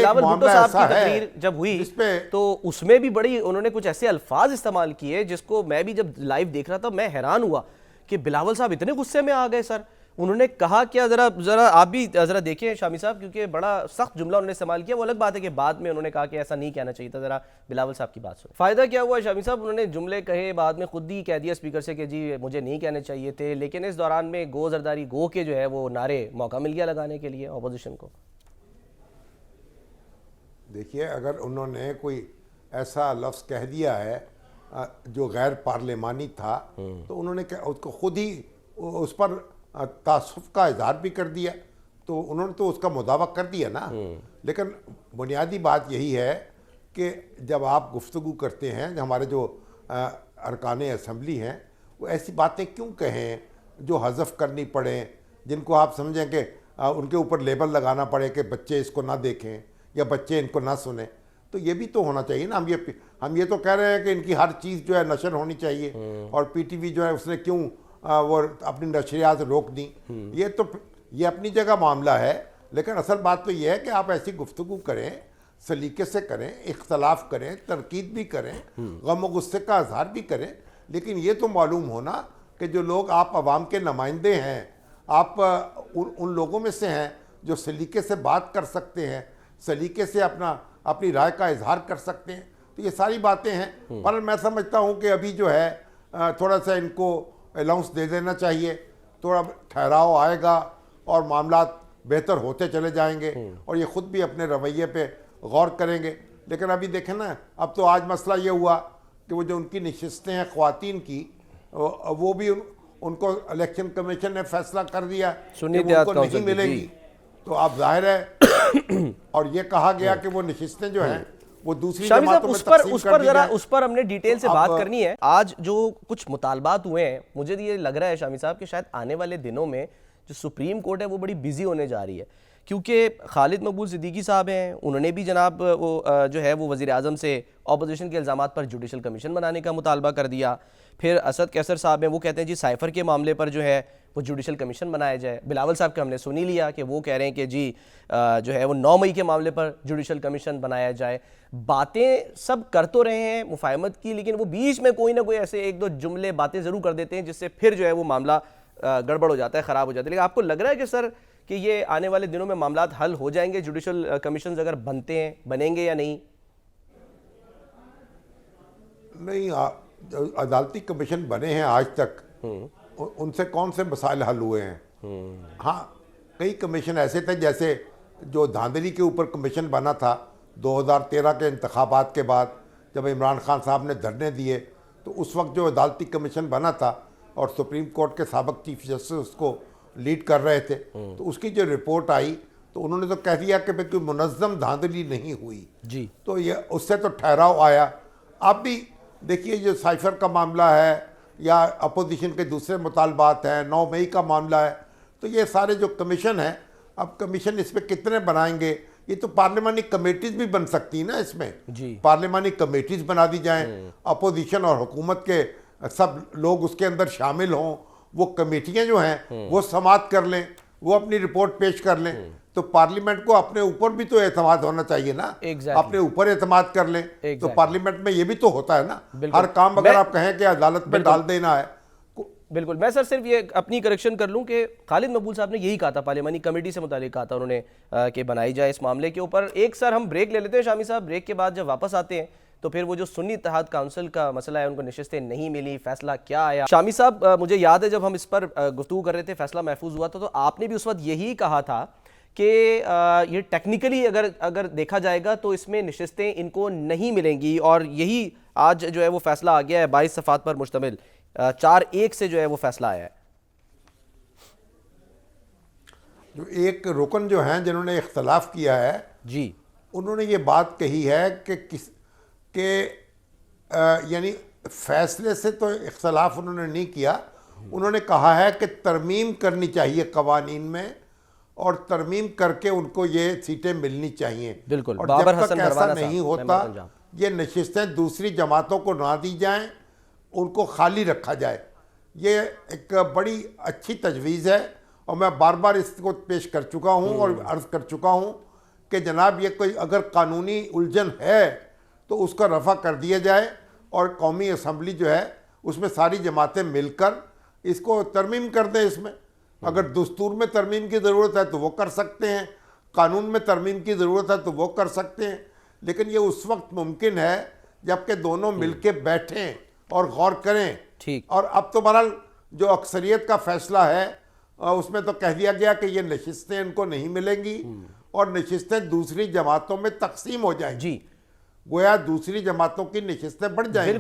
बिलावल भुट्टो साहब की तकरीर जब हुई जिसपे तो उसमें भी बड़ी उन्होंने कुछ ऐसे अल्फाज इस्तेमाल किए जिसको मैं भी जब लाइव देख रहा था मैं हैरान हुआ कि बिलावल साहब इतने गुस्से में आ गए सर। उन्होंने कहा क्या, जरा जरा आप भी जरा देखिए शामी साहब, क्योंकि बड़ा सख्त जुमला उन्होंने इस्तेमाल किया। वो अलग बात है कि बाद में उन्होंने कहा कि ऐसा नहीं कहना चाहिए था। जरा बिलावल साहब की बात सुन। फायदा क्या हुआ शामी साहब, उन्होंने जुमले कहे, बाद में खुद ही कह दिया स्पीकर से कि जी मुझे नहीं कहने चाहिए थे, लेकिन इस दौरान में गो जरदारी गो के जो है वो नारे मौका मिल गया लगाने के लिए अपोजिशन को। देखिए, अगर उन्होंने कोई ऐसा लफ्ज़ कह दिया है जो गैर पार्लिमानी था तो उन्होंने उसको खुद ही उस पर तासुफ का इजहार भी कर दिया, तो उन्होंने तो उसका मुदावा कर दिया ना। लेकिन बुनियादी बात यही है कि जब आप गुफ्तगू करते हैं, हमारे जो अरकान असम्बली हैं वो ऐसी बातें क्यों कहें जो हज़फ करनी पड़े, जिनको आप समझें कि उनके ऊपर लेबल लगाना पड़े कि बच्चे इसको ना देखें या बच्चे इनको ना सुने। तो ये भी तो होना चाहिए ना। हम ये तो कह रहे हैं कि इनकी हर चीज़ जो है नशर होनी चाहिए, और पीटीवी जो है उसने क्यों वो अपनी नशरियात रोक दी। ये अपनी जगह मामला है, लेकिन असल बात तो ये है कि आप ऐसी गुफ्तगू करें, सलीके से करें, इख्तलाफ करें, तनकीद भी करें, गम व गुस्से का इजहार भी करें, लेकिन ये तो मालूम होना कि जो लोग आप अवाम के नुमाइंदे हैं, आप उन लोगों में से हैं जो सलीके से बात कर सकते हैं, सलीके से अपनी राय का इजहार कर सकते हैं। तो ये सारी बातें हैं, पर मैं समझता हूँ कि अभी जो है थोड़ा सा इनको अलाउंस दे देना चाहिए, थोड़ा ठहराव आएगा और मामला बेहतर होते चले जाएंगे और ये ख़ुद भी अपने रवैये पे गौर करेंगे। लेकिन अभी देखें ना, अब तो आज मसला ये हुआ कि वो जो उनकी नशिस्तें हैं ख़वातीन की, वो भी उनको इलेक्शन कमीशन ने फैसला कर दिया कि उनको नहीं मिलेंगी। तो आप जाहिर है और ये कहा गया कि वो नशिस्तें जो हैं वो दूसरी जमातों में तकसीम कर दी जाए। उस पर हमने डिटेल से बात करनी है। आज जो कुछ मुतालबात हुए हैं, मुझे ये लग रहा है शामी साहब कि शायद आने वाले दिनों में जो सुप्रीम कोर्ट है वो बड़ी बिजी होने जा रही है, क्योंकि खालिद मकबूल सिद्दीकी साहब हैं, उन्होंने भी जनाब वो जो है वो वज़ीर आज़म से अपोजिशन के इल्ज़ामात पर जुडिशल कमीशन बनाने का मुतालबा कर दिया। फिर असद कैसर साहब हैं, वो कहते हैं जी साइफ़र के मामले पर जो है वो जुडिशल कमीशन बनाया जाए। बिलावल साहब का हमने सुन ही लिया कि वो कह रहे हैं कि जी जो है वो 9 मई के मामले पर जुडिशल कमीशन बनाया जाए। बातें सब कर तो रहे हैं मुफाहमत की, लेकिन वो बीच में कोई ना कोई ऐसे एक दो जुमले बातें ज़रूर कर देते हैं जिससे फिर जो है वो मामला गड़बड़ हो जाता है, ख़राब हो जाता है। लेकिन आपको लग रहा है कि सर कि ये आने वाले दिनों में मामला हल हो जाएंगे, जुडिशल कमीशन अगर बनते हैं, बनेंगे या नहीं? नहीं, अदालती कमीशन बने हैं आज तक, उनसे कौन से मसाइल हल हुए हैं? हाँ, कई कमीशन ऐसे थे, जैसे जो धांधली के ऊपर कमीशन बना था 2013 के इंतखाबात के बाद, जब इमरान खान साहब ने धरने दिए, तो उस वक्त जो अदालती कमीशन बना था और सुप्रीम कोर्ट के साबिक चीफ जस्टिस उसको लीड कर रहे थे, तो उसकी जो रिपोर्ट आई तो उन्होंने तो कह दिया कि भाई कोई मुनज़्ज़म धांधली नहीं हुई जी। तो ये उससे तो ठहराव आया। आप भी देखिए, जो साइफर का मामला है या अपोजिशन के दूसरे मुतालबात हैं, 9 मई का मामला है, तो ये सारे जो कमीशन हैं, अब कमीशन इस पर कितने बनाएंगे? ये तो पार्लिमानी कमेटीज़ भी बन सकती है ना, इसमें जी पार्लिमानी कमेटीज़ बना दी जाएं, अपोजिशन और हुकूमत के सब लोग उसके अंदर शामिल हों, वो कमेटियां जो हैं वो समाअत कर लें, वो अपनी रिपोर्ट पेश कर लें। तो पार्लियामेंट को अपने ऊपर भी तो एतमाद होना चाहिए ना। अपने ऊपर एतमाद कर लें तो पार्लियामेंट में ये भी तो होता है ना, हर काम अगर आप कहें कि अदालत में डाल देना है। बिल्कुल, मैं सर सिर्फ ये अपनी करेक्शन कर लूं कि खालिद मकबूल साहब ने यही कहा था, पार्लियामानी कमेटी से मुतालिक कहा था उन्होंने कि बनाई जाए इस मामले के ऊपर। एक सर हम ब्रेक ले लेते हैं शामी साहब, ब्रेक के बाद जब वापस आते हैं तो फिर वो जो सुन्नी इत्तेहाद काउंसिल का मसला है, उनको नशिस्तें नहीं मिली, फैसला क्या आया? शामी साहब, मुझे याद है जब हम इस पर गुफ्तगू कर रहे थे, फैसला महफूज हुआ था, तो आपने भी उस वक्त यही कहा था कि ये टेक्निकली अगर देखा जाएगा तो इसमें नशिस्तें इनको नहीं मिलेंगी, और यही आज जो है वो फैसला आ गया है। 22 सफ़ात पर मुश्तमिल 4-1 से जो है वो फैसला आया है। जो एक रुकन जो हैं जिन्होंने इख्तलाफ किया है जी, उन्होंने ये बात कही है कि यानी फैसले से तो इख्तलाफ उन्होंने नहीं किया, उन्होंने कहा है कि तरमीम करनी चाहिए कवानीन में, और तरमीम करके उनको ये सीटें मिलनी चाहिए। बिल्कुल, और जब तक ऐसा नहीं होता, ये नशिस्तें दूसरी जमातों को ना दी जाएं, उनको खाली रखा जाए। ये एक बड़ी अच्छी तजवीज़ है और मैं बार बार इसको पेश कर चुका हूँ और अर्ज़ कर चुका हूँ कि जनाब ये कोई अगर कानूनी उलझन है तो उसका रफा कर दिया जाए और कौमी असम्बली जो है उसमें सारी जमातें मिलकर इसको तरमीम कर दें। इसमें अगर दस्तूर में तरमीम की ज़रूरत है तो वो कर सकते हैं, कानून में तरमीम की ज़रूरत है तो वो कर सकते हैं, लेकिन ये उस वक्त मुमकिन है जबकि दोनों मिलके बैठें और गौर करें। ठीक। और अब तो बहरहाल जो अक्सरियत का फैसला है उसमें तो कह दिया गया कि ये नशिस्तें इनको नहीं मिलेंगी और नशिस्तें दूसरी जमातों में तकसीम हो जाएंगी। जी, गोया दूसरी जमातों की नशिस्तें बढ़ जाएंगी।